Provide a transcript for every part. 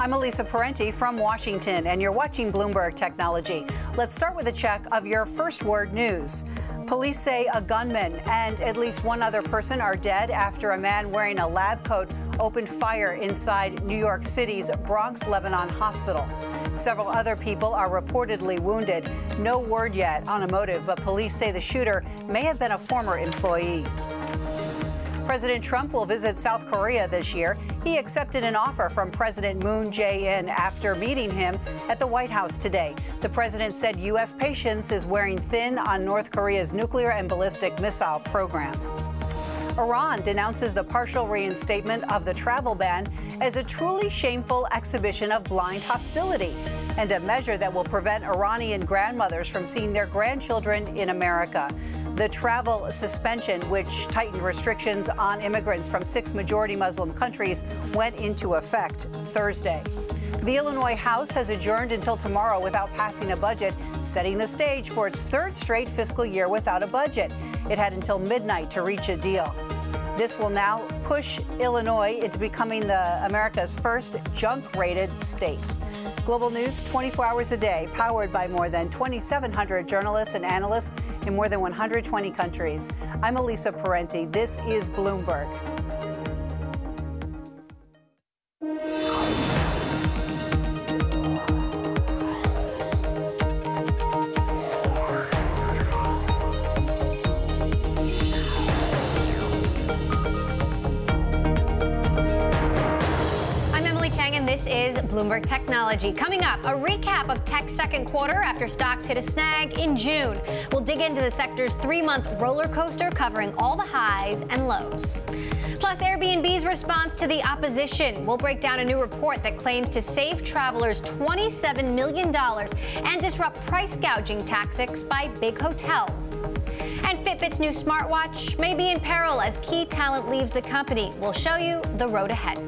I'm Elisa Parenti from Washington, and you're watching Bloomberg Technology. Let's start with a check of your first word news. Police say a gunman and at least one other person are dead after a man wearing a lab coat opened fire inside New York City's Bronx Lebanon hospital. Several other people are reportedly wounded. No word yet on a motive, but police say the shooter may have been a former employee. President Trump will visit South Korea this year. He accepted an offer from President Moon Jae-in after meeting him at the White House today. The president said U.S. patience is wearing thin on North Korea's nuclear and ballistic missile program. Iran denounces the partial reinstatement of the travel ban as a truly shameful exhibition of blind hostility and a measure that will prevent Iranian grandmothers from seeing their grandchildren in America. The travel suspension, which tightened restrictions on immigrants from 6 majority Muslim countries, went into effect Thursday. The Illinois House has adjourned until tomorrow without passing a budget, setting the stage for its third straight fiscal year without a budget. It had until midnight to reach a deal. This will now push Illinois into becoming America's first junk-rated state. Global news 24 hours a day, powered by more than 2,700 journalists and analysts in more than 120 countries. I'm Elisa Parenti. This is Bloomberg. This is Bloomberg Technology. Coming up, a recap of tech's second quarter after stocks hit a snag in June. We'll dig into the sector's 3-month roller coaster, covering all the highs and lows. Plus, Airbnb's response to the opposition. We'll break down a new report that claims to save travelers $27 million and disrupt price gouging tactics by big hotels. And Fitbit's new smartwatch may be in peril as key talent leaves the company. We'll show you the road ahead.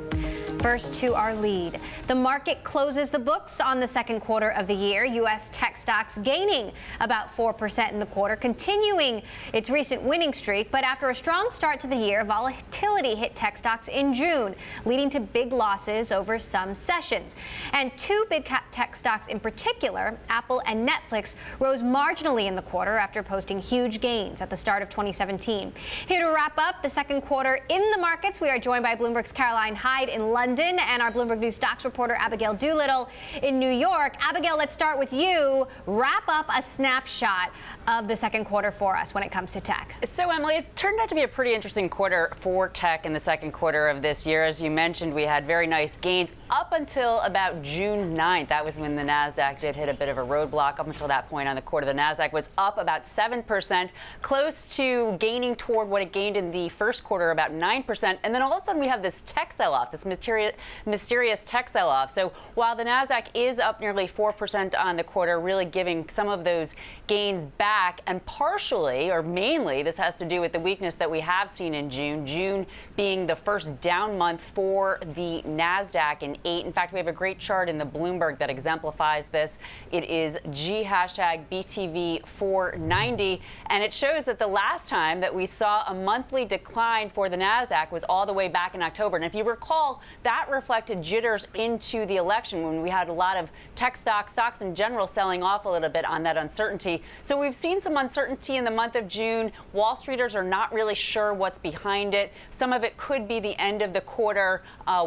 First to our lead. The market closes the books on the second quarter of the year. U.S. tech stocks gaining about 4% in the quarter, continuing its recent winning streak. But after a strong start to the year, volatility hit tech stocks in June, leading to big losses over some sessions. And two big cap tech stocks in particular, Apple and Netflix, rose marginally in the quarter after posting huge gains at the start of 2017. Here to wrap up the second quarter in the markets, we are joined by Bloomberg's Caroline Hyde in London and our Bloomberg News stocks reporter Abigail Doolittle in New York. Abigail, let's start with you. Wrap up a snapshot of the second quarter for us when it comes to tech. So, Emily, it turned out to be a pretty interesting quarter for tech in the second quarter of this year. As you mentioned, we had very nice gains up until about June 9th. That was when the NASDAQ did hit a bit of a roadblock. Up until that point on the quarter, the NASDAQ was up about 7%, close to gaining toward what it gained in the first quarter, about 9%. And then all of a sudden we have this tech sell-off, this mysterious tech sell-off. So while the NASDAQ is up nearly 4% on the quarter, really giving some of those gains back, and partially or mainly this has to do with the weakness that we have seen in June. June being the first down month for the NASDAQ in 8. In fact, we have a great chart in the Bloomberg that exemplifies this. It is G#BTV490, and it shows that the last time that we saw a monthly decline for the NASDAQ was all the way back in October. And if you recall, that reflected jitters into the election when we had a lot of tech stocks in general selling off a little bit on that uncertainty. So we've seen some uncertainty in the month of June. Wall Streeters are not really sure what's behind it. Some of it could be the end of the quarter,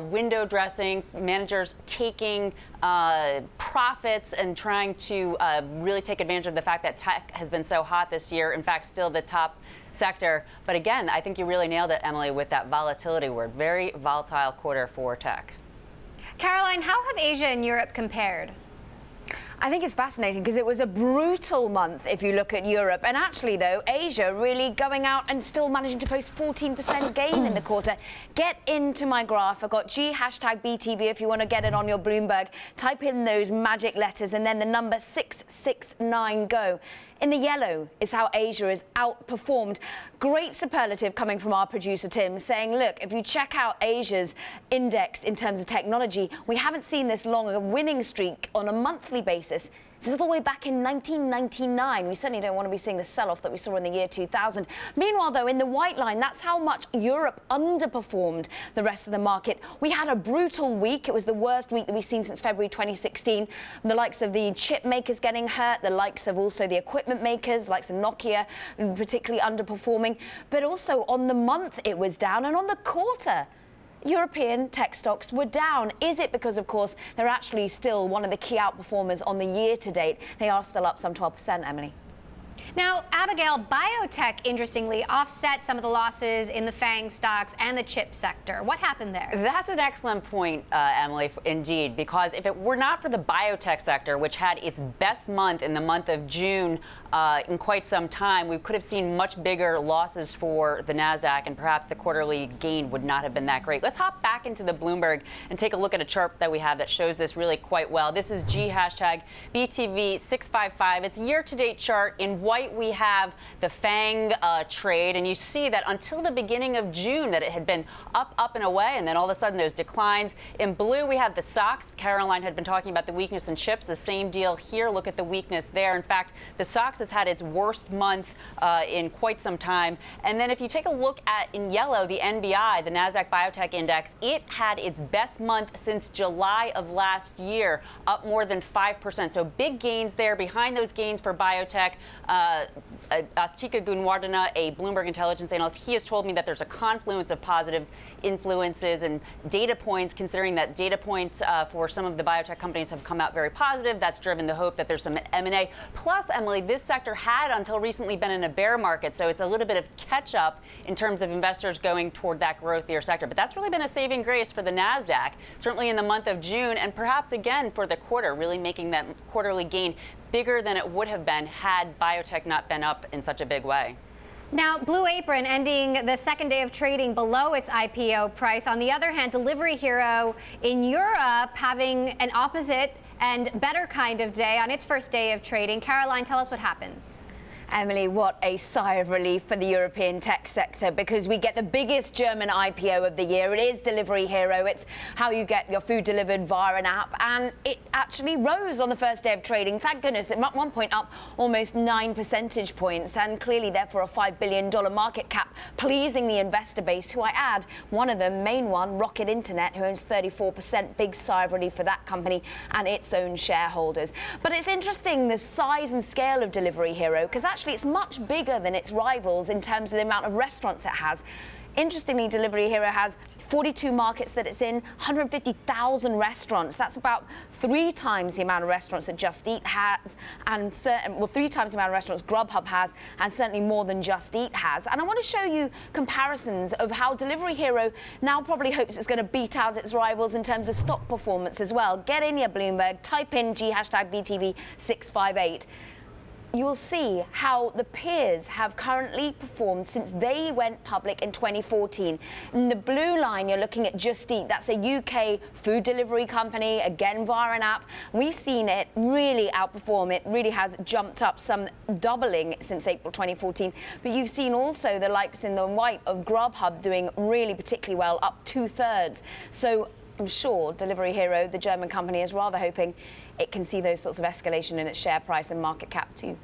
window dressing, managers taking profits and trying to really take advantage of the fact that tech has been so hot this year. In fact, still the top sector. But again, I think you really nailed it, Emily, with that volatility word. Very volatile quarter for tech. Caroline, how have Asia and Europe compared? I think it's fascinating because it was a brutal month if you look at Europe. And actually, though, Asia really going out and still managing to post 14% gain in the quarter. Get into my graph. I've got G#BTV if you want to get it on your Bloomberg. Type in those magic letters and then the number 669 go. In the yellow is how Asia has outperformed. Great superlative coming from our producer, Tim, saying, look, if you check out Asia's index in terms of technology, we haven't seen this long a winning streak on a monthly basis This is all the way back in 1999. We certainly don't want to be seeing the sell-off that we saw in the year 2000. Meanwhile, though, in the white line, that's how much Europe underperformed the rest of the market. We had a brutal week. It was the worst week that we've seen since February 2016. The likes of the chip makers getting hurt, the likes of also the equipment makers, likes of Nokia, particularly underperforming. But also on the month, it was down, and on the quarter, European tech stocks were down. Is it because, of course, they're actually still one of the key outperformers on the year to date? They are still up some 12%, Emily. Now, Abigail, biotech, interestingly, offset some of the losses in the FANG stocks and the chip sector. What happened there? That's an excellent point, Emily, indeed, because if it were not for the biotech sector, which had its best month in the month of June in quite some time, we could have seen much bigger losses for the NASDAQ, and perhaps the quarterly gain would not have been that great. Let's hop back into the Bloomberg and take a look at a chart that we have that shows this really quite well. This is G#BTV655. It's a year-to-date chart. In white, we have the FANG trade, and you see that until the beginning of June that it had been up, and away, and then all of a sudden there's declines. In blue, we have the SOX. Caroline had been talking about the weakness in chips. The same deal here. Look at the weakness there. In fact, the SOX has had its worst month in quite some time. And then if you take a look at, in yellow, the NBI, the NASDAQ Biotech Index, it had its best month since July of last year, up more than 5%. So big gains there. Behind those gains for biotech, Astika Gunwardena, a Bloomberg intelligence analyst, he has told me that there's a confluence of positive influences and data points, considering that data points for some of the biotech companies have come out very positive. That's driven the hope that there's some M&A. Plus, Emily, this sector had until recently been in a bear market, so it's a little bit of catch up in terms of investors going toward that growthier sector. But that's really been a saving grace for the NASDAQ, certainly in the month of June, and perhaps again for the quarter, really making that quarterly gain bigger than it would have been had biotech not been up in such a big way. Now, Blue Apron ending the second day of trading below its IPO price. On the other hand, Delivery Hero in Europe having an opposite and better kind of day on its first day of trading. Caroline, tell us what happened. Emily, what a sigh of relief for the European tech sector, because we get the biggest German IPO of the year. It is Delivery Hero. It's how you get your food delivered via an app, and it actually rose on the first day of trading. Thank goodness. At one point up almost 9 percentage points, and clearly therefore a $5 billion market cap, pleasing the investor base, who I add, one of them, main one, Rocket Internet, who owns 34%. Big sigh of relief for that company and its own shareholders. But it's interesting, the size and scale of Delivery Hero, because actually it's much bigger than its rivals in terms of the amount of restaurants it has. Interestingly, Delivery Hero has 42 markets that it's in, 150,000 restaurants. That's about 3 times the amount of restaurants that Just Eat has, and 3 times the amount of restaurants Grubhub has, and certainly more than Just Eat has. And I want to show you comparisons of how Delivery Hero now probably hopes it's going to beat out its rivals in terms of stock performance as well. Get in your Bloomberg, type in G#BTV658. You will see how the peers have currently performed since they went public in 2014. In the blue line, you're looking at Just Eat. That's a UK food delivery company, again via an app. We've seen it really outperform. It really has jumped up, some doubling since April 2014. But you've seen also the likes in the white of Grubhub doing really particularly well, up 2/3. So I'm sure Delivery Hero, the German company, is rather hoping it can see those sorts of escalation in its share price and market cap too.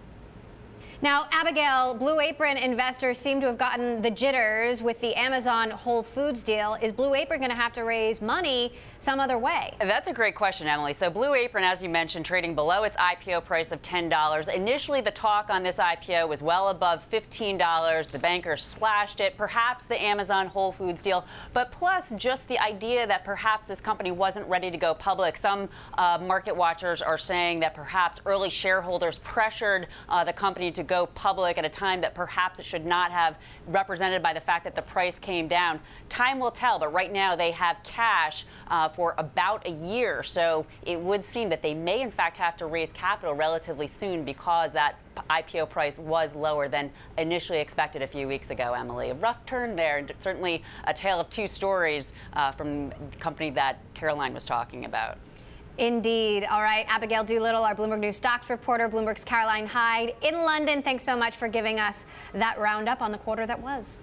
Now, Abigail, Blue Apron investors seem to have gotten the jitters with the Amazon Whole Foods deal. Is Blue Apron going to have to raise money some other way? That's a great question, Emily. So Blue Apron, as you mentioned, trading below its IPO price of $10. Initially, the talk on this IPO was well above $15. The bankers slashed it, perhaps the Amazon Whole Foods deal, but plus just the idea that perhaps this company wasn't ready to go public. Some market watchers are saying that perhaps early shareholders pressured the company to go public at a time that perhaps it should not have, represented by the fact that the price came down. Time will tell, but right now they have cash for about a year, so it would seem that they may in fact have to raise capital relatively soon because that IPO price was lower than initially expected a few weeks ago, Emily. A rough turn there, and certainly a tale of 2 stories from the company that Caroline was talking about. Indeed. All right, Abigail Doolittle, our Bloomberg News stocks reporter, Bloomberg's Caroline Hyde in London. Thanks so much for giving us that roundup on the quarter that was.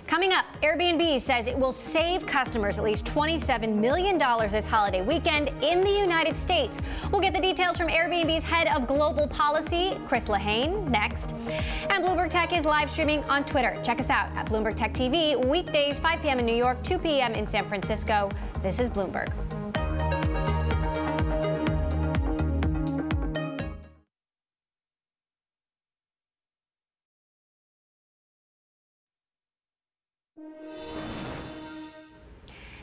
Coming up, Airbnb says it will save customers at least $27 million this holiday weekend in the United States. We'll get the details from Airbnb's head of global policy, Lehane, next. And Bloomberg Tech is live streaming on Twitter. Check us out at Bloomberg Tech TV, weekdays 5 p.m. in New York, 2 p.m. in San Francisco. This is Bloomberg.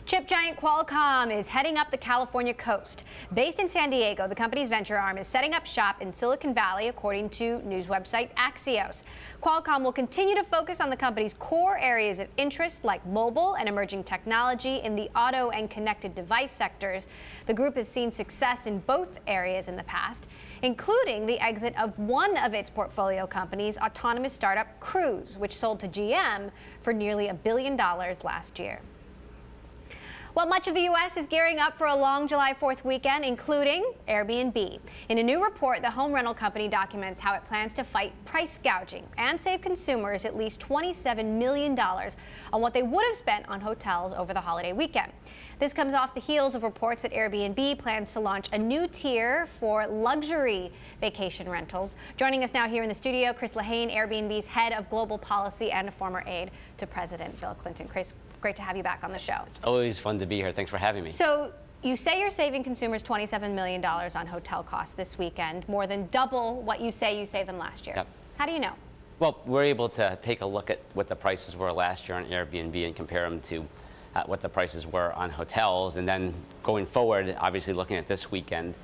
Chip giant Qualcomm is heading up the California coast. Based in San Diego, the company's venture arm is setting up shop in Silicon Valley, according to news website Axios. Qualcomm will continue to focus on the company's core areas of interest like mobile and emerging technology in the auto and connected device sectors. The group has seen success in both areas in the past, including the exit of one of its portfolio companies, autonomous startup Cruise, which sold to GM for nearly $1 billion last year. Well, much of the U.S. is gearing up for a long July 4th weekend, including Airbnb. In a new report, the home rental company documents how it plans to fight price gouging and save consumers at least $27 million on what they would have spent on hotels over the holiday weekend. This comes off the heels of reports that Airbnb plans to launch a new tier for luxury vacation rentals. Joining us now here in the studio, Lehane, Airbnb's head of global policy and a former aide to President Bill Clinton. Chris, great to have you back on the show. It's always fun to be here. Thanks for having me. So you say you're saving consumers $27 million on hotel costs this weekend, more than double what you say you saved them last year. Yep. How do you know? Well, we're able to take a look at what the prices were last year on Airbnb and compare them to what the prices were on hotels. And then going forward, obviously looking at this weekend,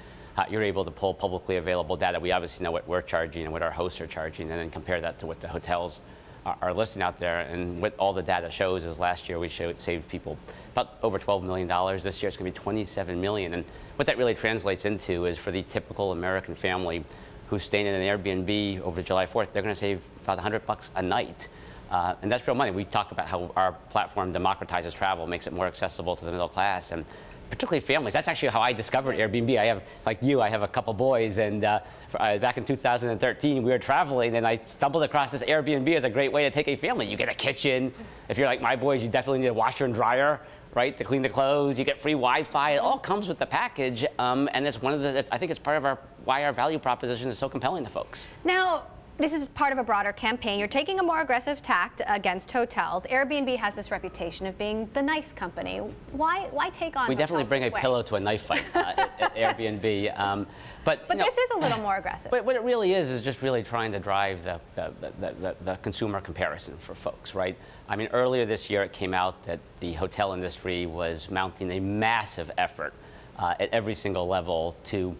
you're able to pull publicly available data. We obviously know what we're charging and what our hosts are charging, and then compare that to what the hotels are listing out there. And what all the data shows is last year we saved people about over $12 million. This year it's going to be $27 million. And what that really translates into is for the typical American family who's staying in an Airbnb over July 4th, they're going to save about $100 a night. And that's real money. We talk about how our platform democratizes travel, makes it more accessible to the middle class, and particularly families. That's actually how I discovered Airbnb. I have, like you, I have a couple boys, and back in 2013, we were traveling, and I stumbled across this Airbnb as a great way to take a family. You get a kitchen. If you're like my boys, you definitely need a washer and dryer, right, to clean the clothes. You get free Wi-Fi. It all comes with the package, and it's one of the. I think it's part of why our value proposition is so compelling to folks. Now, this is part of a broader campaign. You're taking a more aggressive tact against hotels. Airbnb has this reputation of being the nice company. Why take on? We definitely bring a pillow to a knife fight at Airbnb. But this is a little more aggressive. But what it really is just really trying to drive the consumer comparison for folks, right? I mean, earlier this year it came out that the hotel industry was mounting a massive effort at every single level to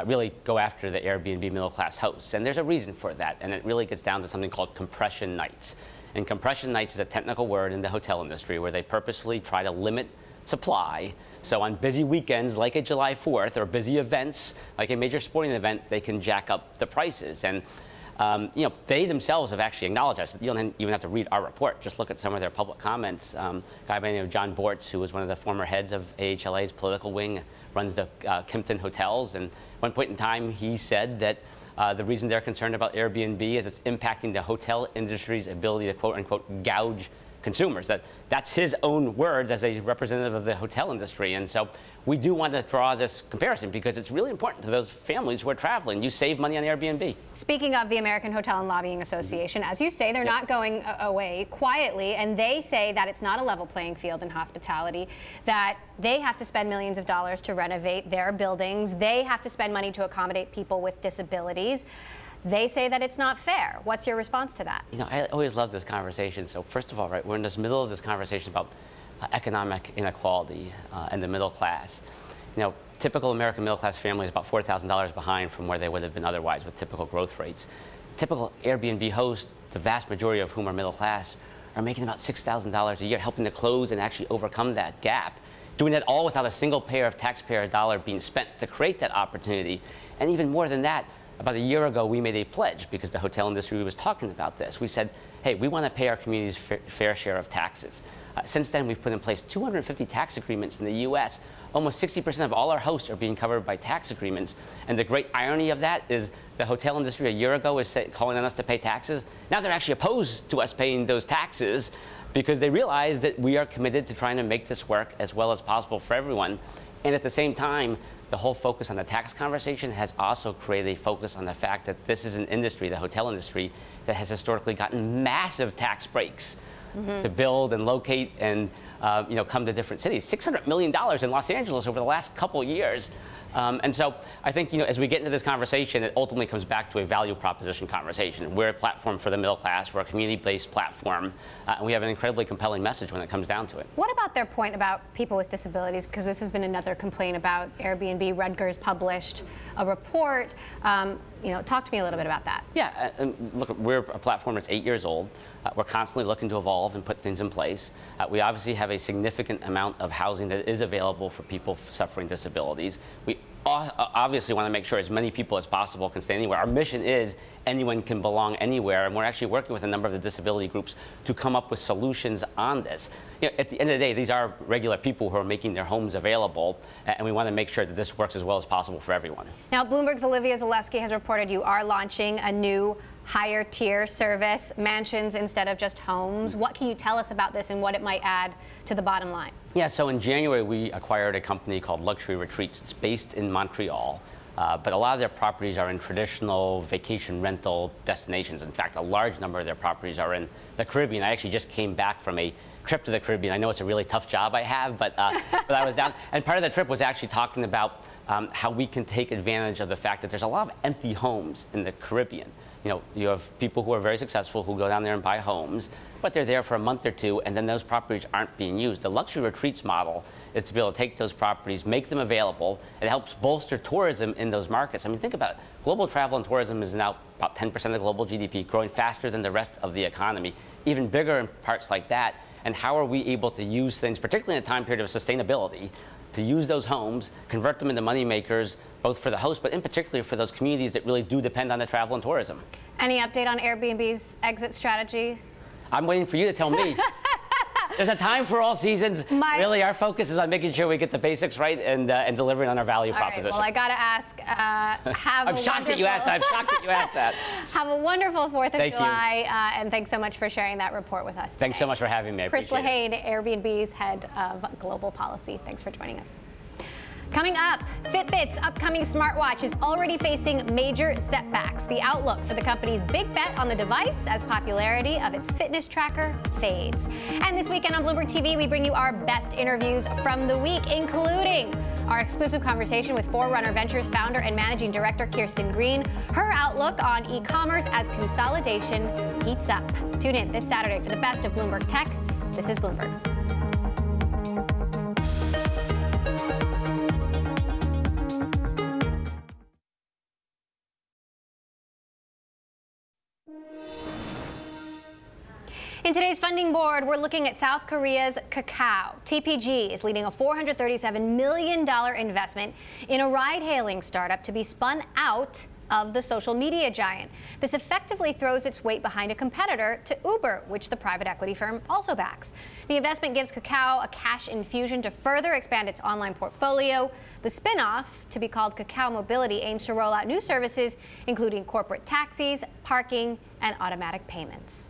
really go after the Airbnb middle-class hosts. And there's a reason for that, and it really gets down to something called compression nights. And compression nights is a technical word in the hotel industry where they purposefully try to limit supply. So on busy weekends like a July 4th or busy events like a major sporting event, they can jack up the prices. And they themselves have actually acknowledged this. You don't even have to read our report. Just look at some of their public comments. A guy by the name of John Bortz, who was one of the former heads of AHLA's political wing, runs the Kimpton Hotels. And at one point in time, he said that the reason they're concerned about Airbnb is it's impacting the hotel industry's ability to, quote unquote, gouge consumers. That's his own words as a representative of the hotel industry. And so we do want to draw this comparison because it's really important to those families who are traveling. You save money on Airbnb. Speaking of the American Hotel and Lobbying Association, as you say, they're not going away quietly, and they say that it's not a level playing field in hospitality, that they have to spend millions of dollars to renovate their buildings. They have to spend money to accommodate people with disabilities. They say that it's not fair. What's your response to that? You know, I always love this conversation. So first of all, right, we're in this middle of this conversation about economic inequality and the middle class. You know, typical American middle class family is about $4,000 behind from where they would have been otherwise with typical growth rates. Typical Airbnb hosts, the vast majority of whom are middle class, are making about $6,000 a year, helping to close and actually overcome that gap. Doing that all without a single payer of taxpayer dollar being spent to create that opportunity. And even more than that, about a year ago, we made a pledge because the hotel industry was talking about this. We said, hey, we want to pay our community's fair share of taxes. Since then, we've put in place 250 tax agreements in the U.S. Almost 60% of all our hosts are being covered by tax agreements. And the great irony of that is the hotel industry a year ago was calling on us to pay taxes. Now they're actually opposed to us paying those taxes. because they realize that we are committed to trying to make this work as well as possible for everyone. And at the same time, the whole focus on the tax conversation has also created a focus on the fact that this is an industry, the hotel industry, that has historically gotten massive tax breaks to build and locate and come to different cities. $600 million in Los Angeles over the last couple of years. And so I think, as we get into this conversation, it ultimately comes back to a value proposition conversation. We're a platform for the middle class. We're a community-based platform. And we have an incredibly compelling message when it comes down to it. What about their point about people with disabilities? Because this has been another complaint about Airbnb. Rutgers published a report. Talk to me a little bit about that. Yeah, look, we're a platform that's 8 years old. We're constantly looking to evolve and put things in place. We obviously have a significant amount of housing that is available for people suffering disabilities. We obviously want to make sure as many people as possible can stay anywhere. Our mission is anyone can belong anywhere, and we're actually working with a number of the disability groups to come up with solutions on this. At the end of the day, these are regular people who are making their homes available, and we want to make sure that this works as well as possible for everyone. Now, Bloomberg's Olivia Zaleski has reported you are launching a new higher tier service, mansions instead of just homes. What can you tell us about this and what it might add to the bottom line? Yeah, so in January, we acquired a company called Luxury Retreats. It's based in Montreal, but a lot of their properties are in traditional vacation rental destinations. In fact, a large number of their properties are in the Caribbean. I actually just came back from a trip to the Caribbean. I know it's a really tough job I have, but I was down. And part of the trip was actually talking about how we can take advantage of the fact that there's a lot of empty homes in the Caribbean. You have people who are very successful who go down there and buy homes, but they're there for a month or two, and then those properties aren't being used. The Luxury Retreats model is to be able to take those properties, make them available. It helps bolster tourism in those markets. I mean, think about it. Global travel and tourism is now about 10% of the global GDP, growing faster than the rest of the economy, even bigger in parts like that. And how are we able to use things, particularly in a time period of sustainability, to use those homes, convert them into money makers, both for the host, but in particular for those communities that really do depend on the travel and tourism. Any update on Airbnb's exit strategy? I'm waiting for you to tell me. There's a time for all seasons. Really, our focus is on making sure we get the basics right and delivering on our value proposition. Well, I got to ask, I'm shocked that you asked that. I'm shocked that you asked that. Have a wonderful 4th of July, and thanks so much for sharing that report with us today. Thanks so much for having me. I Chris Lehane, Airbnb's head of global policy. Thanks for joining us. Coming up, Fitbit's upcoming smartwatch is already facing major setbacks. The outlook for the company's big bet on the device as popularity of its fitness tracker fades. And this weekend on Bloomberg TV, we bring you our best interviews from the week, including our exclusive conversation with Forerunner Ventures founder and managing director Kirsten Green, her outlook on e-commerce as consolidation heats up. Tune in this Saturday for the best of Bloomberg Tech. This is Bloomberg. In today's funding board, we're looking at South Korea's Kakao. TPG is leading a $437 million investment in a ride-hailing startup to be spun out of the social media giant. This effectively throws its weight behind a competitor to Uber, which the private equity firm also backs. The investment gives Kakao a cash infusion to further expand its online portfolio. The spin-off, to be called Kakao Mobility, aims to roll out new services, including corporate taxis, parking, and automatic payments.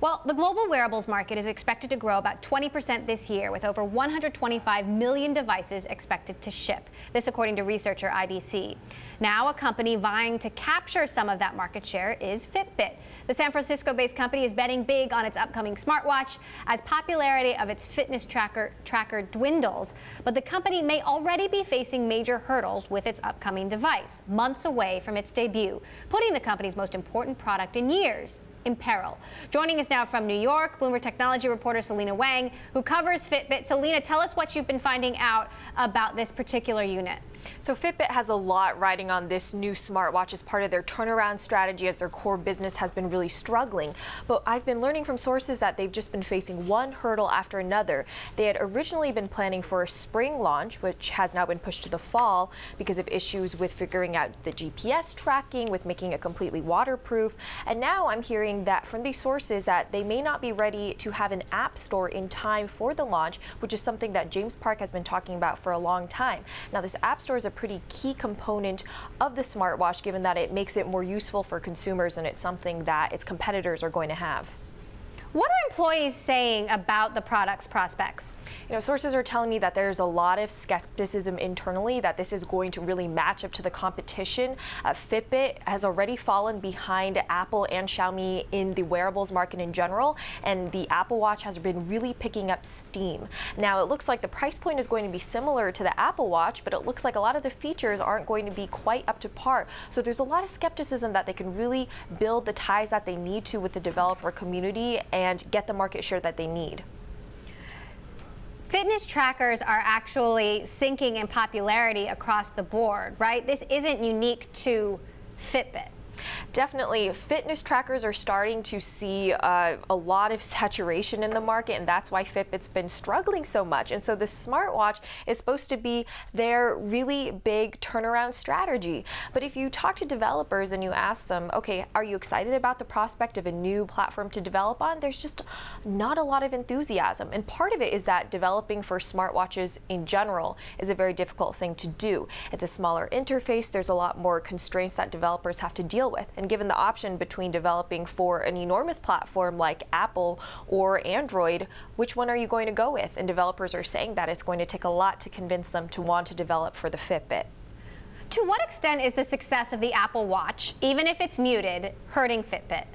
Well, the global wearables market is expected to grow about 20% this year, with over 125 million devices expected to ship. This according to researcher IDC. Now, a company vying to capture some of that market share is Fitbit. The San Francisco-based company is betting big on its upcoming smartwatch as popularity of its fitness tracker dwindles. But the company may already be facing major hurdles with its upcoming device, months away from its debut, putting the company's most important product in years in peril. Joining us now from New York, Bloomberg Technology reporter Selena Wang, who covers Fitbit. Selena, tell us what you've been finding out about this particular unit. So Fitbit has a lot riding on this new smartwatch as part of their turnaround strategy, as their core business has been really struggling. But I've been learning from sources that they've just been facing one hurdle after another. They had originally been planning for a spring launch, which has now been pushed to the fall because of issues with figuring out the GPS tracking, with making it completely waterproof. And now I'm hearing that from these sources that they may not be ready to have an app store in time for the launch, which is something that James Park has been talking about for a long time. Now, this app store is a pretty key component of the smartwatch, given that it makes it more useful for consumers, and it's something that its competitors are going to have. What are employees saying about the product's prospects? You know, sources are telling me that there's a lot of skepticism internally that this is going to really match up to the competition. Fitbit has already fallen behind Apple and Xiaomi in the wearables market in general, and the Apple Watch has been really picking up steam. Now, it looks like the price point is going to be similar to the Apple Watch, but it looks like a lot of the features aren't going to be quite up to par. So there's a lot of skepticism that they can really build the ties that they need to with the developer community and get the market share that they need. Fitness trackers are actually sinking in popularity across the board, right? This isn't unique to Fitbit. Definitely, fitness trackers are starting to see a lot of saturation in the market, and that's why Fitbit's been struggling so much. And so the smartwatch is supposed to be their really big turnaround strategy. But if you talk to developers and you ask them, okay, are you excited about the prospect of a new platform to develop on? There's just not a lot of enthusiasm. And part of it is that developing for smartwatches in general is a very difficult thing to do. It's a smaller interface. There's a lot more constraints that developers have to deal with. And given the option between developing for an enormous platform like Apple or Android, which one are you going to go with? And developers are saying that it's going to take a lot to convince them to want to develop for the Fitbit. To what extent is the success of the Apple Watch, even if it's muted, hurting Fitbit?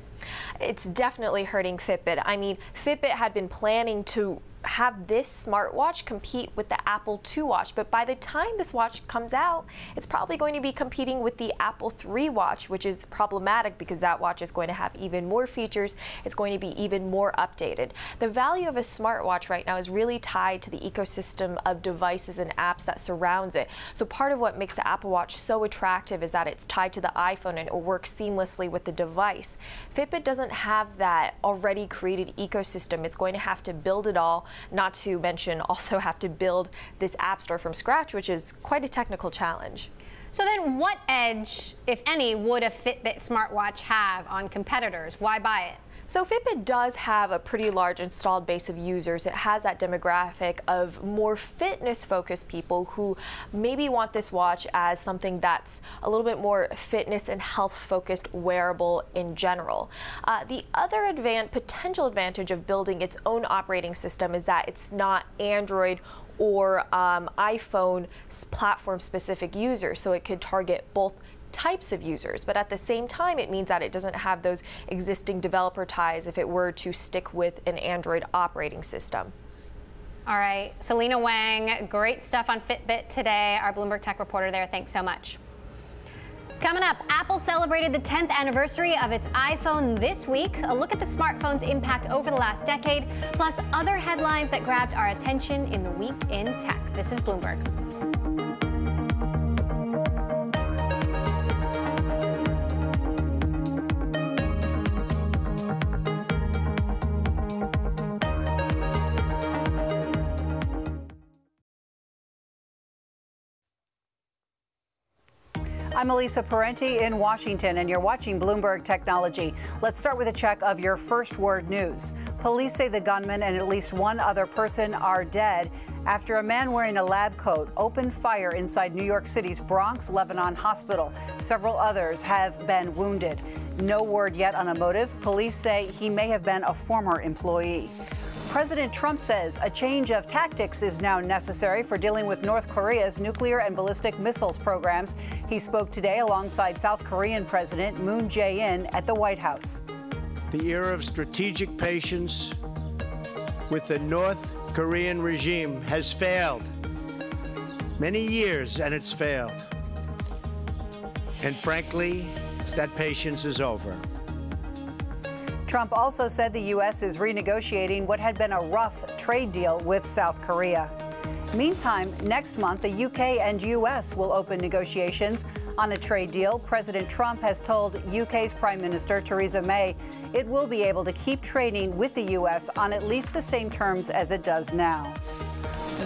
It's definitely hurting Fitbit. I mean, Fitbit had been planning to have this smartwatch compete with the Apple II watch, but by the time this watch comes out, it's probably going to be competing with the Apple III watch, which is problematic because that watch is going to have even more features. It's going to be even more updated. The value of a smartwatch right now is really tied to the ecosystem of devices and apps that surrounds it. So part of what makes the Apple Watch so attractive is that it's tied to the iPhone and it works seamlessly with the device. Fitbit doesn't have that already created ecosystem. It's going to have to build it all, not to mention also have to build this app store from scratch, which is quite a technical challenge. So then what edge, if any, would a Fitbit smartwatch have on competitors? Why buy it? So Fitbit does have a pretty large installed base of users. It has that demographic of more fitness-focused people who maybe want this watch as something that's a little bit more fitness and health-focused wearable in general. The other potential advantage of building its own operating system is that it's not Android or iPhone platform-specific users, so it could target both types of users, but at the same time it means that it doesn't have those existing developer ties if it were to stick with an Android operating system. All right, Selena Wang, great stuff on Fitbit today, our Bloomberg Tech reporter there. Thanks so much. Coming up, Apple celebrated the 10th anniversary of its iPhone this week. A look at the smartphone's impact over the last decade, plus other headlines that grabbed our attention in the week in tech. This is Bloomberg. I'm Elisa Parenti in Washington, and you're watching Bloomberg Technology. Let's start with a check of your first word news. Police say the gunman and at least one other person are dead after a man wearing a lab coat opened fire inside New York City's Bronx Lebanon Hospital. Several others have been wounded. No word yet on a motive. Police say he may have been a former employee. President Trump says a change of tactics is now necessary for dealing with North Korea's nuclear and ballistic missiles programs. He spoke today alongside South Korean President Moon Jae-in at the White House. The era of strategic patience with the North Korean regime has failed. Many years, and it's failed. And frankly, that patience is over. Trump also said the U.S. is renegotiating what had been a rough trade deal with South Korea. Meantime, next month, the U.K. and U.S. will open negotiations on a trade deal. President Trump has told U.K.'s Prime Minister Theresa May it will be able to keep trading with the U.S. on at least the same terms as it does now.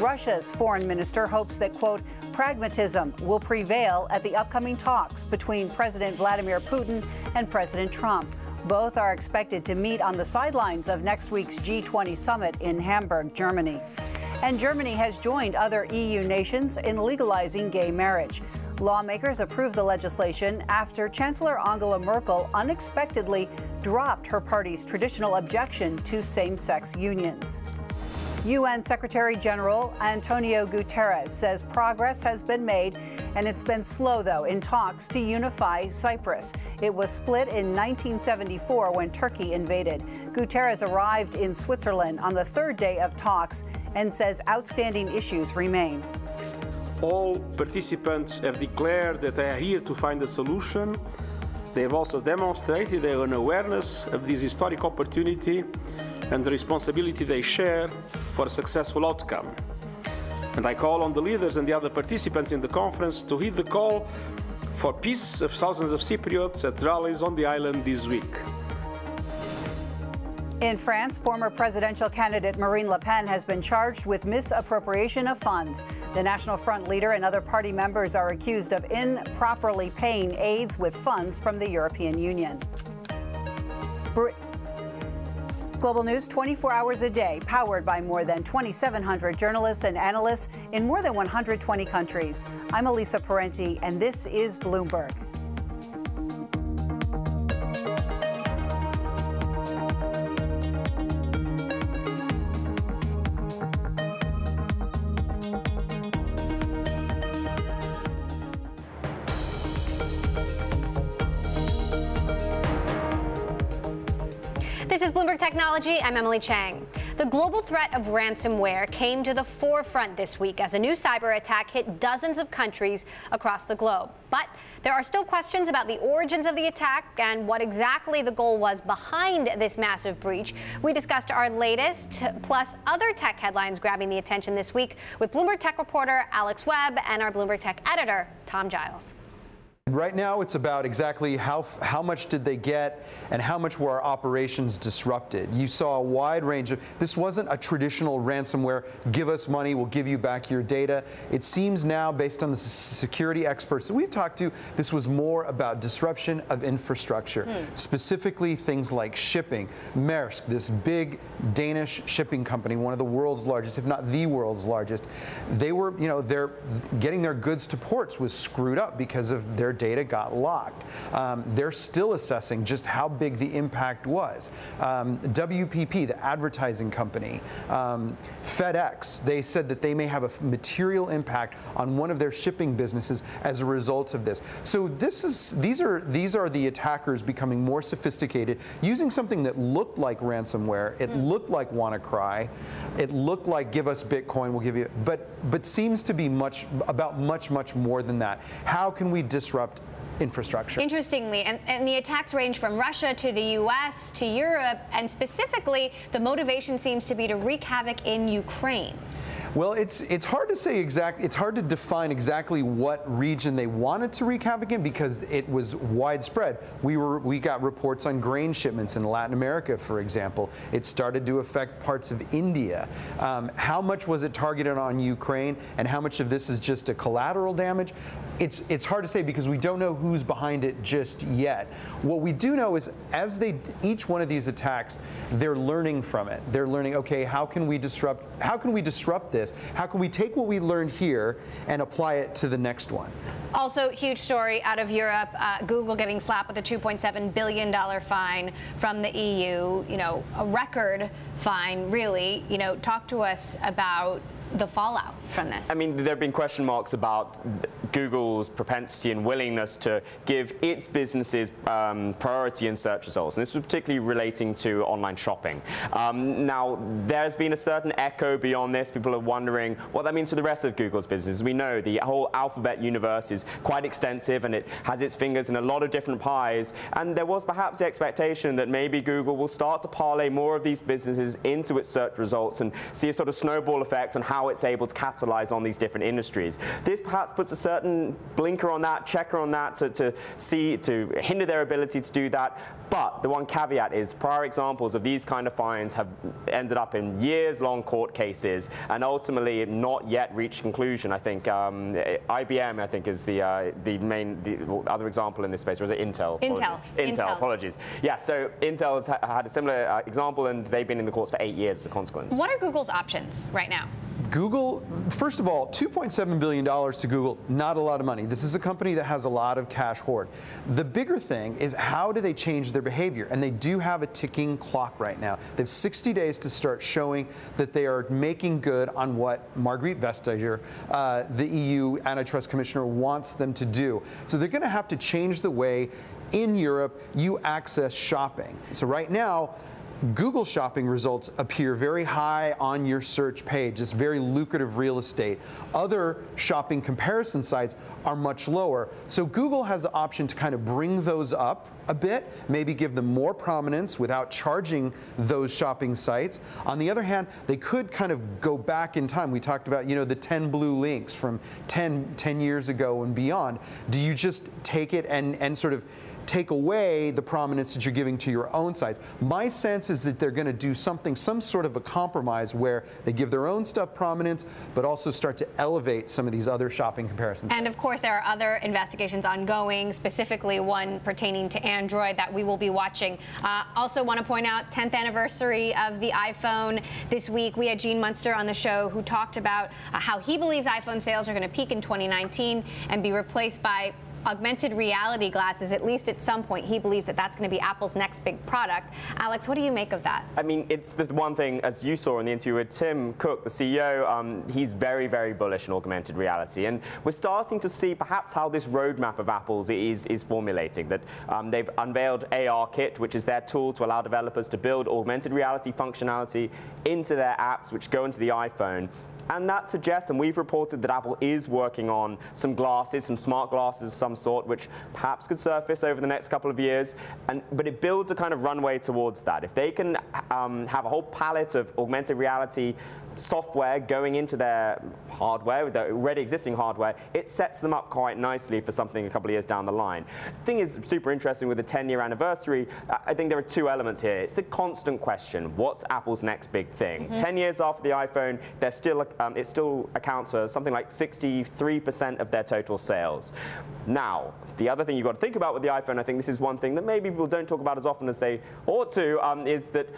Russia's foreign minister hopes that, quote, pragmatism will prevail at the upcoming talks between President Vladimir Putin and President Trump. Both are expected to meet on the sidelines of next week's G20 summit in Hamburg, Germany. And Germany has joined other EU nations in legalizing gay marriage. Lawmakers approved the legislation after Chancellor Angela Merkel unexpectedly dropped her party's traditional objection to same-sex unions. UN Secretary General Antonio Guterres says progress has been made, and it's been slow, though, in talks to unify Cyprus. It was split in 1974 when Turkey invaded. Guterres arrived in Switzerland on the third day of talks and says outstanding issues remain. All participants have declared that they are here to find a solution. They have also demonstrated their own awareness of this historic opportunity and the responsibility they share for a successful outcome. And I call on the leaders and the other participants in the conference to heed the call for peace of thousands of Cypriots at rallies on the island this week. In France, former presidential candidate Marine Le Pen has been charged with misappropriation of funds. The National Front leader and other party members are accused of improperly paying aides with funds from the European Union. Global News 24 hours a day, powered by more than 2,700 journalists and analysts in more than 120 countries. I'm Elisa Parenti, and this is Bloomberg. This is Bloomberg Technology. I'm Emily Chang. The global threat of ransomware came to the forefront this week as a new cyber attack hit dozens of countries across the globe. But there are still questions about the origins of the attack and what exactly the goal was behind this massive breach. We discussed our latest, plus other tech headlines grabbing the attention this week with Bloomberg Tech reporter Alex Webb and our Bloomberg Tech editor, Tom Giles. Right now, it's about exactly how much did they get and how much were our operations disrupted. You saw a wide range of, this wasn't a traditional ransomware, give us money, we'll give you back your data. It seems now, based on the security experts that we've talked to, this was more about disruption of infrastructure, specifically things like shipping. Maersk, this big Danish shipping company, one of the world's largest, if not the world's largest, they were, they're getting their goods to ports was screwed up because of their data got locked. They're still assessing just how big the impact was. WPP, the advertising company, FedEx, they said that they may have a material impact on one of their shipping businesses as a result of this. So these are the attackers becoming more sophisticated, using something that looked like ransomware, it looked like WannaCry, it looked like give us Bitcoin, we'll give you, but seems to be much more than that. How can we disrupt infrastructure? Interestingly, and the attacks range from Russia to the U.S. to Europe, and specifically, the motivation seems to be to wreak havoc in Ukraine. Well, it's hard to say it's hard to define exactly what region they wanted to wreak havoc in because it was widespread. We got reports on grain shipments in Latin America, for example. It started to affect parts of India. How much was it targeted on Ukraine, and how much of this is just a collateral damage? It's hard to say because we don't know who's behind it just yet. What we do know is each one of these attacks, they're learning from it. They're learning, okay, how can we disrupt this? How can we take what we learned here and apply it to the next one? Also, huge story out of Europe, Google getting slapped with a $2.7 billion fine from the EU, a record fine, really. Talk to us about the fallout from this. I mean, there have been question marks about Google's propensity and willingness to give its businesses priority in search results. And this was particularly relating to online shopping. Now, there's been a certain echo beyond this. People are wondering what that means for the rest of Google's business. We know the whole Alphabet universe is quite extensive and it has its fingers in a lot of different pies. And there was perhaps the expectation that maybe Google will start to parlay more of these businesses into its search results and see a sort of snowball effect on how it's able to capitalize on these different industries. This perhaps puts a certain blinker on that, checker on that to hinder their ability to do that. But the one caveat is prior examples of these kind of fines have ended up in years-long court cases and ultimately not yet reached conclusion. I think IBM, I think, is the other example in this space, or is it Intel? Intel, apologies. Yeah, so Intel has had a similar example, and they've been in the courts for 8 years as a consequence. What are Google's options right now? Google, first of all, $2.7 billion to Google, not a lot of money. This is a company that has a lot of cash hoard. The bigger thing is how do they change their behavior? And they do have a ticking clock right now. They have 60 days to start showing that they are making good on what Margrethe Vestager, the EU antitrust commissioner, wants them to do. So they're going to have to change the way in Europe you access shopping. So right now, Google shopping results appear very high on your search page. It's very lucrative real estate. Other shopping comparison sites are much lower. So Google has the option to kind of bring those up a bit, maybe give them more prominence without charging those shopping sites. On the other hand, they could kind of go back in time. We talked about, you know, the 10 blue links from 10 years ago and beyond. Do you just take it and sort of take away the prominence that you're giving to your own sites? My sense is that they're going to do something, some sort of a compromise where they give their own stuff prominence, but also start to elevate some of these other shopping comparisons. And of course, there are other investigations ongoing, specifically one pertaining to Android that we will be watching. Also want to point out 10th anniversary of the iPhone this week. We had Gene Munster on the show who talked about how he believes iPhone sales are going to peak in 2019 and be replaced by augmented reality glasses, at least at some point. He believes that that's going to be Apple's next big product. Alex, what do you make of that? I mean, it's the one thing, as you saw in the interview with Tim Cook, the CEO, he's very, very bullish on augmented reality. And we're starting to see perhaps how this roadmap of Apple's is formulating. That they've unveiled ARKit, which is their tool to allow developers to build augmented reality functionality into their apps, which go into the iPhone. And that suggests, and we've reported that Apple is working on some glasses, some smart glasses of some sort, which perhaps could surface over the next couple of years. But it builds a kind of runway towards that. If they can have a whole palette of augmented reality software going into their hardware, with their already existing hardware, it sets them up quite nicely for something a couple of years down the line. The thing is super interesting with the 10-year anniversary. I think there are two elements here. It's the constant question, what's Apple's next big thing? 10 years after the iPhone, there's still it still accounts for something like 63% of their total sales. Now, the other thing you've got to think about with the iPhone, I think this is one thing that maybe people don't talk about as often as they ought to, is that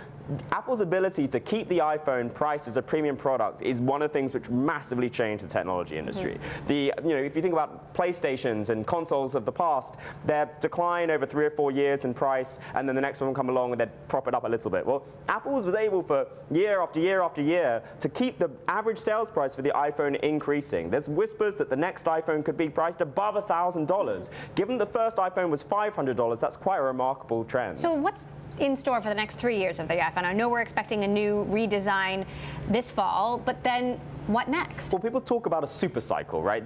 Apple's ability to keep the iPhone priced as a premium product is one of the things which massively changed the technology industry. If you think about PlayStations and consoles of the past, their decline over 3 or 4 years in price, and then the next one will come along and they'd prop it up a little bit. Well, Apple was able for year after year after year to keep the average sales price for the iPhone increasing. There's whispers that the next iPhone could be priced above $1,000. Given the first iPhone was $500, that's quite a remarkable trend. So what's in store for the next 3 years of the iPhone? I know we're expecting a new redesign this fall, but then what next? Well, people talk about a super cycle, right?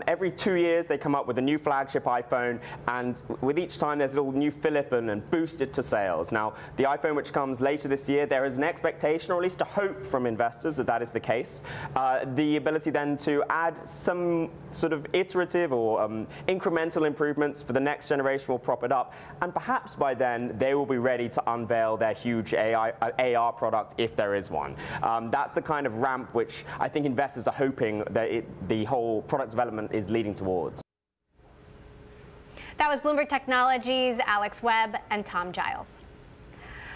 Every 2 years they come up with a new flagship iPhone, and with each time there's a little new fillip and boost it to sales. Now, the iPhone which comes later this year, there is an expectation, or at least a hope from investors that that is the case. The ability then to add some sort of iterative or incremental improvements for the next generation will prop it up, and perhaps by then they will be ready to unveil their huge AR product if there is one. That's the kind of ramp which I think investors are hoping that the whole product development is leading towards. That was Bloomberg Technology's Alex Webb and Tom Giles.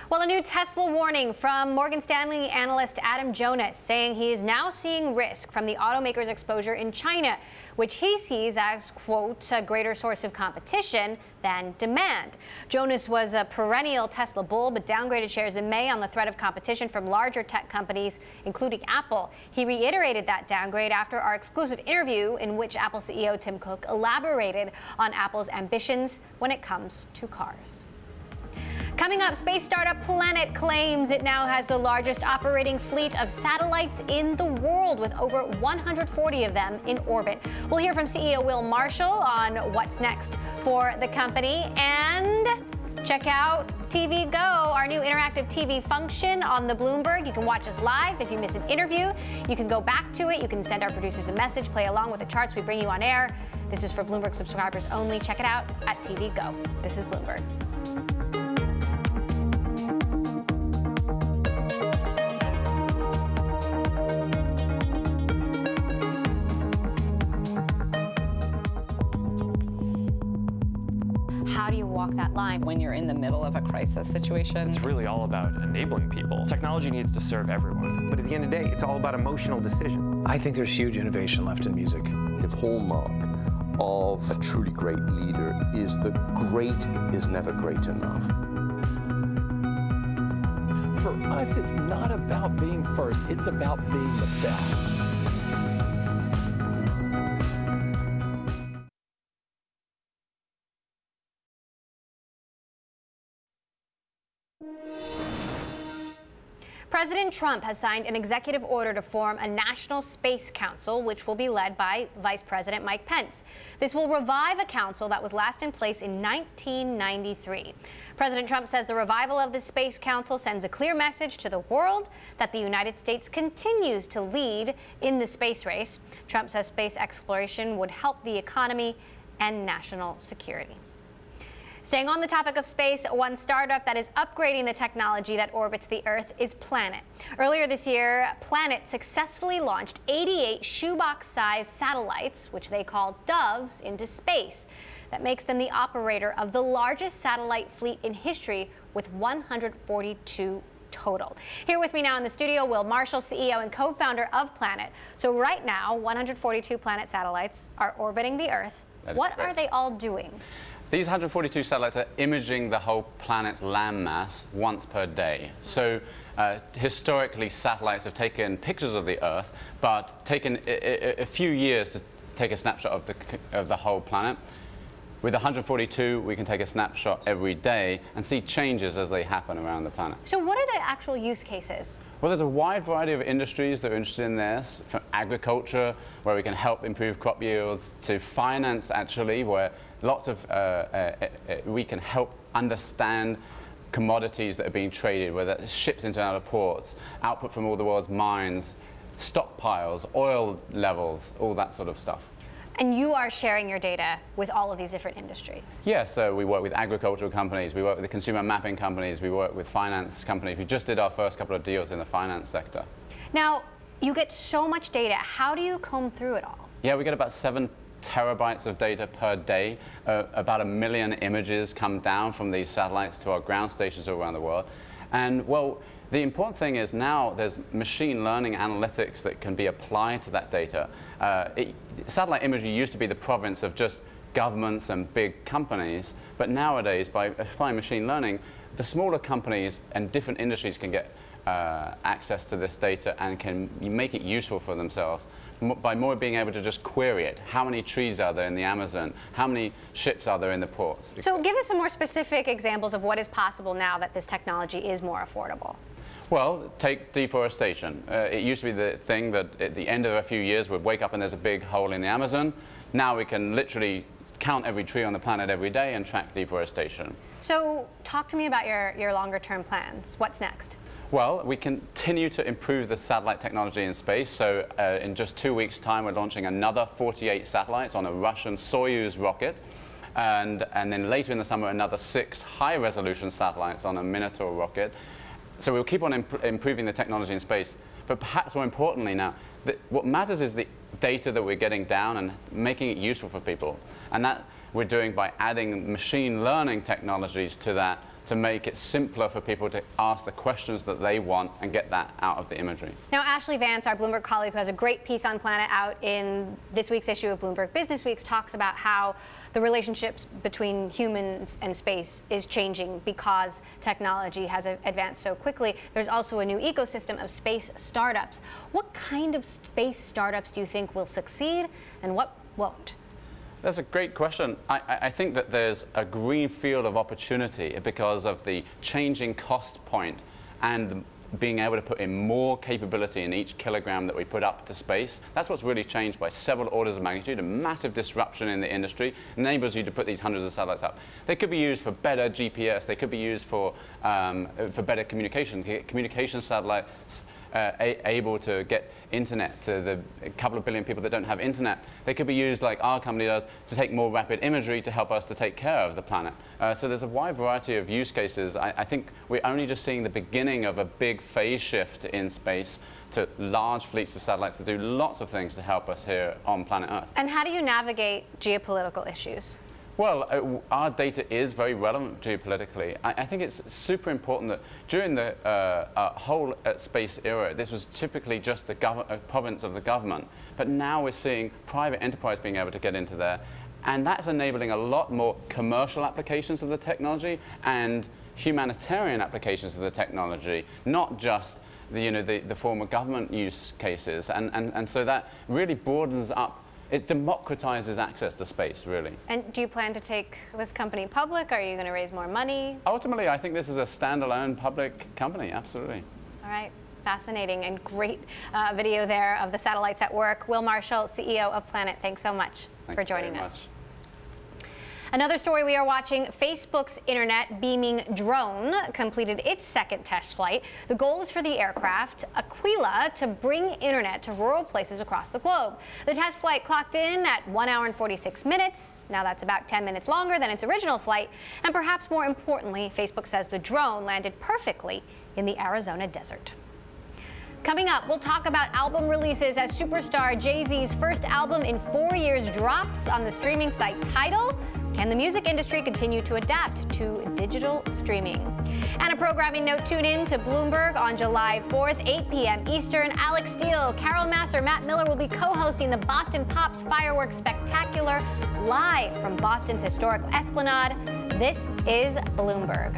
Well, a new Tesla warning from Morgan Stanley analyst Adam Jonas, saying he is now seeing risk from the automaker's exposure in China, which he sees as, quote, a greater source of competition than demand. Jonas was a perennial Tesla bull, but downgraded shares in May on the threat of competition from larger tech companies, including Apple. He reiterated that downgrade after our exclusive interview in which Apple CEO Tim Cook elaborated on Apple's ambitions when it comes to cars. Coming up, space startup Planet claims it now has the largest operating fleet of satellites in the world, with over 140 of them in orbit. We'll hear from CEO Will Marshall on what's next for the company, and check out TV Go, our new interactive TV function on the Bloomberg. You can watch us live. If you miss an interview, you can go back to it. You can send our producers a message, play along with the charts we bring you on air. This is for Bloomberg subscribers only. Check it out at TV Go. This is Bloomberg. How do you walk that line when you're in the middle of a crisis situation? It's really all about enabling people. Technology needs to serve everyone, but it At the end of the day, it's all about emotional decision. I think there's huge innovation left in music. The hallmark of a truly great leader is that great is never great enough. For us, it's not about being first, it's about being the best. President Trump has signed an executive order to form a National Space Council, which will be led by Vice President Mike Pence. This will revive a council that was last in place in 1993. President Trump says the revival of the Space Council sends a clear message to the world that the United States continues to lead in the space race. Trump says space exploration would help the economy and national security. Staying on the topic of space, one startup that is upgrading the technology that orbits the Earth is Planet. Earlier this year, Planet successfully launched 88 shoebox-sized satellites, which they call Doves, into space. That makes them the operator of the largest satellite fleet in history, with 142 total. Here with me now in the studio, Will Marshall, CEO and co-founder of Planet. So right now, 142 Planet satellites are orbiting the Earth. What are they all doing? These 142 satellites are imaging the whole planet's landmass once per day. So historically, satellites have taken pictures of the Earth, but taken a few years to take a snapshot of the whole planet. With 142, we can take a snapshot every day and see changes as they happen around the planet. So what are the actual use cases? Well, there's a wide variety of industries that are interested in this, from agriculture, where we can help improve crop yields, to finance, actually, where lots of we can help understand commodities that are being traded, whether it's ships into and out of ports, output from all the world's mines, stockpiles, oil levels, all that sort of stuff. And you are sharing your data with all of these different industries? Yeah, so we work with agricultural companies, we work with the consumer mapping companies, we work with finance companies. We just did our first couple of deals in the finance sector. Now, you get so much data. How do you comb through it all? Yeah, we get about 7 terabytes of data per day. About 1 million images come down from these satellites to our ground stations all around the world. And, well, the important thing is now there's machine learning analytics that can be applied to that data. Satellite imagery used to be the province of just governments and big companies, but nowadays, by applying machine learning, the smaller companies and different industries can get access to this data and can make it useful for themselves by more being able to just query it. How many trees are there in the Amazon? How many ships are there in the ports? So give us some more specific examples of what is possible now that this technology is more affordable. Well, take deforestation. It used to be the thing that at the end of a few years we'd wake up and there's a big hole in the Amazon. Now we can literally count every tree on the planet every day and track deforestation. So talk to me about your longer term plans. What's next? Well, we continue to improve the satellite technology in space. So in just 2 weeks' time, we're launching another 48 satellites on a Russian Soyuz rocket. And then later in the summer, another 6 high-resolution satellites on a Minotaur rocket. So we'll keep on improving the technology in space. But perhaps more importantly now, what matters is the data that we're getting down and making it useful for people. And that we're doing by adding machine learning technologies to that to make it simpler for people to ask the questions that they want and get that out of the imagery. Now, Ashley Vance, our Bloomberg colleague who has a great piece on Planet out in this week's issue of Bloomberg Business Week, talks about how the relationships between humans and space is changing because technology has advanced so quickly. There's also a new ecosystem of space startups. What kind of space startups do you think will succeed and what won't? That's a great question. I think that there's a green field of opportunity because of the changing cost point and being able to put in more capability in each kilogram that we put up to space. That's what's really changed by several orders of magnitude. A massive disruption in the industry enables you to put these hundreds of satellites up. They could be used for better GPS. They could be used for better communication. Communication satellites able to get internet to the couple of billion people that don't have internet. They could be used, like our company does, to take more rapid imagery to help us to take care of the planet. So there's a wide variety of use cases. I think we're only just seeing the beginning of a big phase shift in space to large fleets of satellites that do lots of things to help us here on planet Earth. And how do you navigate geopolitical issues? Well, our data is very relevant geopolitically. I think it's super important that during the whole space era, this was typically just the province of the government. But now we're seeing private enterprise being able to get into there. And that's enabling a lot more commercial applications of the technology and humanitarian applications of the technology, not just the former government use cases. And so that really broadens up. It democratizes access to space, really. And do you plan to take this company public? Are you going to raise more money? Ultimately, I think this is a standalone public company, absolutely. All right. Fascinating and great video there of the satellites at work. Will Marshall, CEO of Planet, thanks so much for joining us. Another story we are watching, Facebook's internet beaming drone completed its second test flight. The goal is for the aircraft, Aquila, to bring internet to rural places across the globe. The test flight clocked in at 1 hour and 46 minutes. Now that's about 10 minutes longer than its original flight. And perhaps more importantly, Facebook says the drone landed perfectly in the Arizona desert. Coming up, we'll talk about album releases as superstar Jay-Z's first album in 4 years drops on the streaming site Tidal. Can the music industry continue to adapt to digital streaming? And a programming note, tune in to Bloomberg on July 4th, 8 p.m. Eastern. Alex Steele, Carol Masser, Matt Miller will be co-hosting the Boston Pops Fireworks Spectacular live from Boston's historic Esplanade. This is Bloomberg.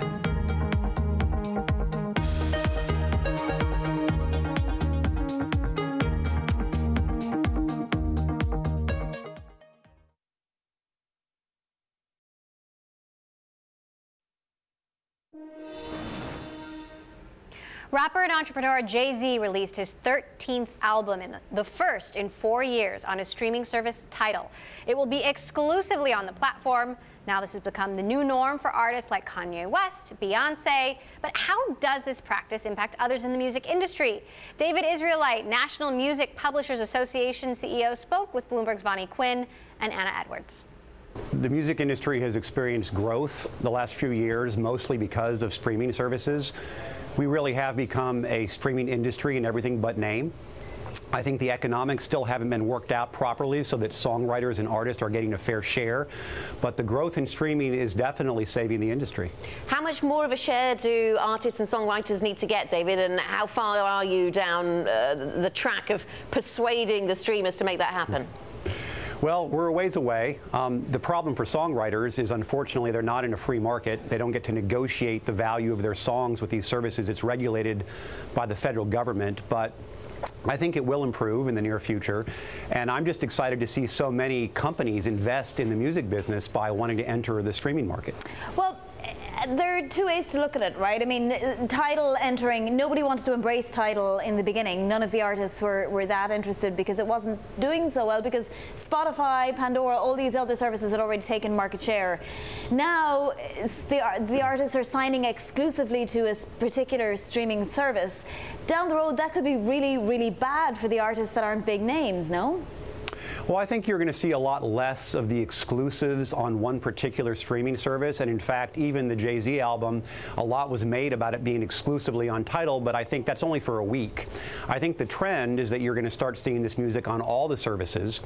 Rapper and entrepreneur Jay-Z released his 13th album, the first in 4 years, on his streaming service Tidal. It will be exclusively on the platform. Now this has become the new norm for artists like Kanye West, Beyonce. But how does this practice impact others in the music industry? David Israelite, National Music Publishers Association CEO, spoke with Bloomberg's Vonnie Quinn and Anna Edwards. The music industry has experienced growth the last few years, mostly because of streaming services. We really have become a streaming industry in everything but name. I think the economics still haven't been worked out properly so that songwriters and artists are getting a fair share. But the growth in streaming is definitely saving the industry. How much more of a share do artists and songwriters need to get, David? And how far are you down the track of persuading the streamers to make that happen? Well, we're a ways away. The problem for songwriters is, unfortunately, they're not in a free market. They don't get to negotiate the value of their songs with these services. It's regulated by the federal government. But I think it will improve in the near future. And I'm just excited to see so many companies invest in the music business by wanting to enter the streaming market. Well, there are two ways to look at it, right? I mean, Tidal entering, nobody wanted to embrace Tidal in the beginning. None of the artists were that interested because it wasn't doing so well, because Spotify, Pandora, all these other services had already taken market share. Now, the artists are signing exclusively to a particular streaming service. Down the road, that could be really, really bad for the artists that aren't big names, no? Well, I think you're going to see a lot less of the exclusives on one particular streaming service. And in fact, even the Jay-Z album, a lot was made about it being exclusively on Tidal, but I think that's only for a week. I think the trend is that you're going to start seeing this music on all the services.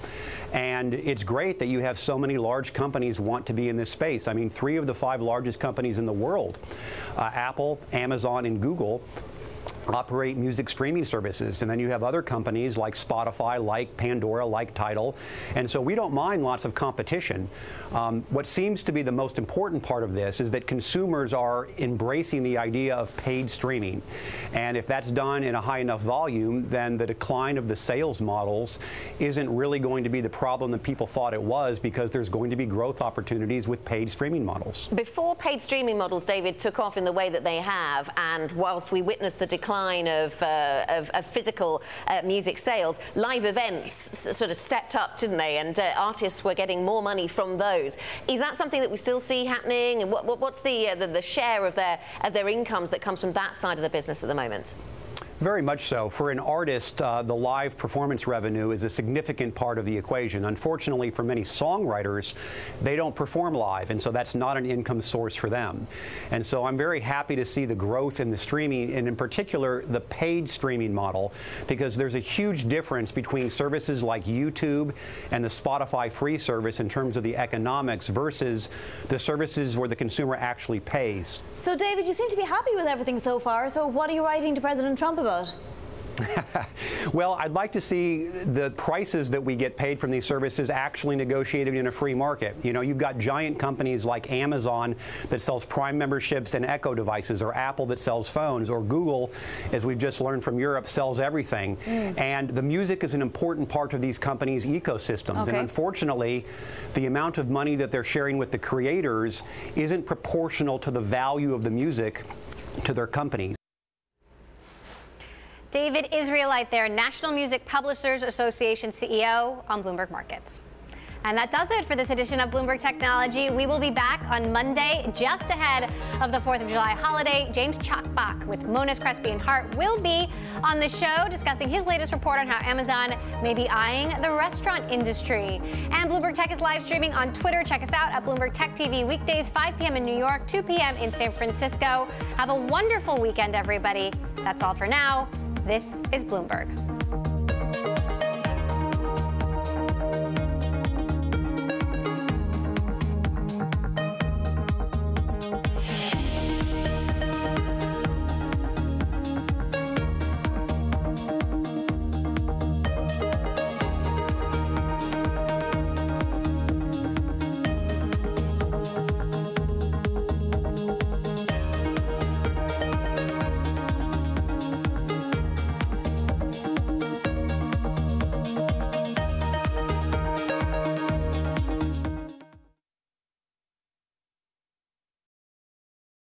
And it's great that you have so many large companies want to be in this space. I mean, 3 of the 5 largest companies in the world, Apple, Amazon, and Google, operate music streaming services. And then you have other companies like Spotify, like Pandora, like Tidal. And so we don't mind lots of competition. What seems to be the most important part of this is that consumers are embracing the idea of paid streaming. And if that's done in a high enough volume, then the decline of the sales models isn't really going to be the problem that people thought it was, because there's going to be growth opportunities with paid streaming models. Before paid streaming models, David, took off in the way that they have, and whilst we witnessed the decline of physical music sales, live events sort of stepped up, didn't they? And artists were getting more money from those. Is that something that we still see happening? And what's the share of their incomes that comes from that side of the business at the moment? Very much so. For an artist, the live performance revenue is a significant part of the equation. Unfortunately, for many songwriters, they don't perform live, and so that's not an income source for them. And so I'm very happy to see the growth in the streaming, and in particular, the paid streaming model, because there's a huge difference between services like YouTube and the Spotify free service in terms of the economics versus the services where the consumer actually pays. So, David, you seem to be happy with everything so far. So what are you writing to President Trump about? Well, I'd like to see the prices that we get paid from these services actually negotiated in a free market. You know, you've got giant companies like Amazon that sells Prime memberships and Echo devices, or Apple that sells phones, or Google, as we've just learned from Europe, sells everything. And the music is an important part of these companies' ecosystems. And unfortunately, the amount of money that they're sharing with the creators isn't proportional to the value of the music to their companies. David Israelite there, National Music Publishers Association CEO on Bloomberg Markets. And that does it for this edition of Bloomberg Technology. We will be back on Monday, just ahead of the 4th of July holiday. James Chalkbach with Moniz Crespi and Hart will be on the show discussing his latest report on how Amazon may be eyeing the restaurant industry. And Bloomberg Tech is live streaming on Twitter. Check us out at Bloomberg Tech TV weekdays, 5 p.m. in New York, 2 p.m. in San Francisco. Have a wonderful weekend, everybody. That's all for now. This is Bloomberg.